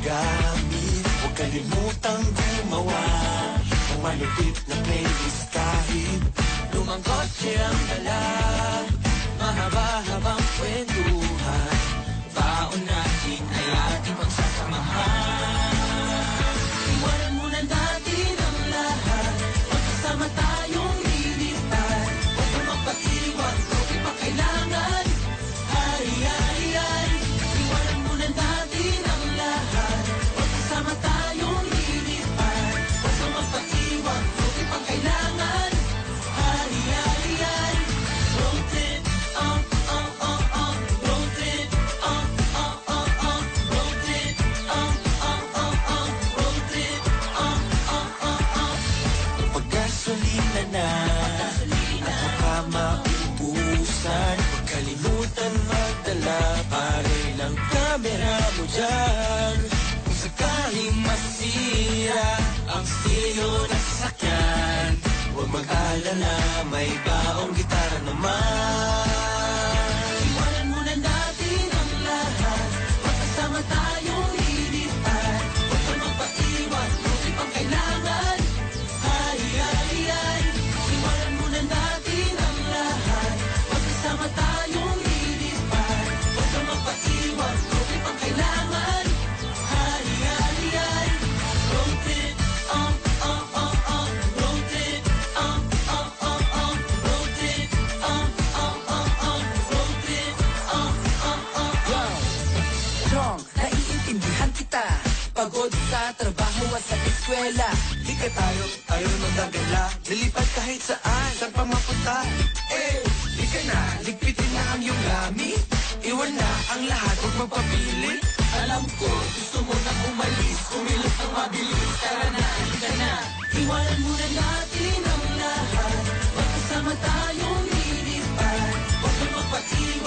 gamit. Huwag kalimutang gumawa ng malupit na playlist kahit lumang kotse ang dala. Mahaba-habang kwentuhan, baon natin ay ating magsasamahan. Iwanan muna natin ang lahat, magkasama tayong lilipad. Huwag kang magpaiwan, kung di pa kailangan. Ay, ay, ay, iwanan muna natin ang lahat, magkasama tayong lilipad. Huwag kang magpaiwan, kung di pa kailangan. Ay, ay, ay, road trip, road trip, road trip, road trip, paggasolina na at baka maubusan. Huwag kalimutan magdala, pare ng kamera mo dyan. Kung sakaling masira ang estilo ng sasakyan, huwag mag-alala, may baong gitara naman. Iwanan muna natin ang lahat, magkasama tayong lilipad. Huwag kang magpaiwan, kung di pang kailangan. Ay, ay, ay, iwanan muna natin ang lahat, magkasama tayong lilipad. Huwag kang magpaiwan, kung di pang kailangan. Ay, ay, ay, road trip, road trip, road trip, road trip, Chong, naiintindihan kita. Pagod sa trabaho at sa eskwela. di ka tayo magdagala. Lilipad kahit saan pa mapunta. Di ka na, ligpitin na ang iyong gamit. Iwan na ang lahat, huwag magpapili. Alam ko, gusto mo nang umalis, kumilos ng mabilis. Tara na, halika na. Iwanan muna natin ang lahat, magkasama tayong lilipad. Huwag kang magpaiwan,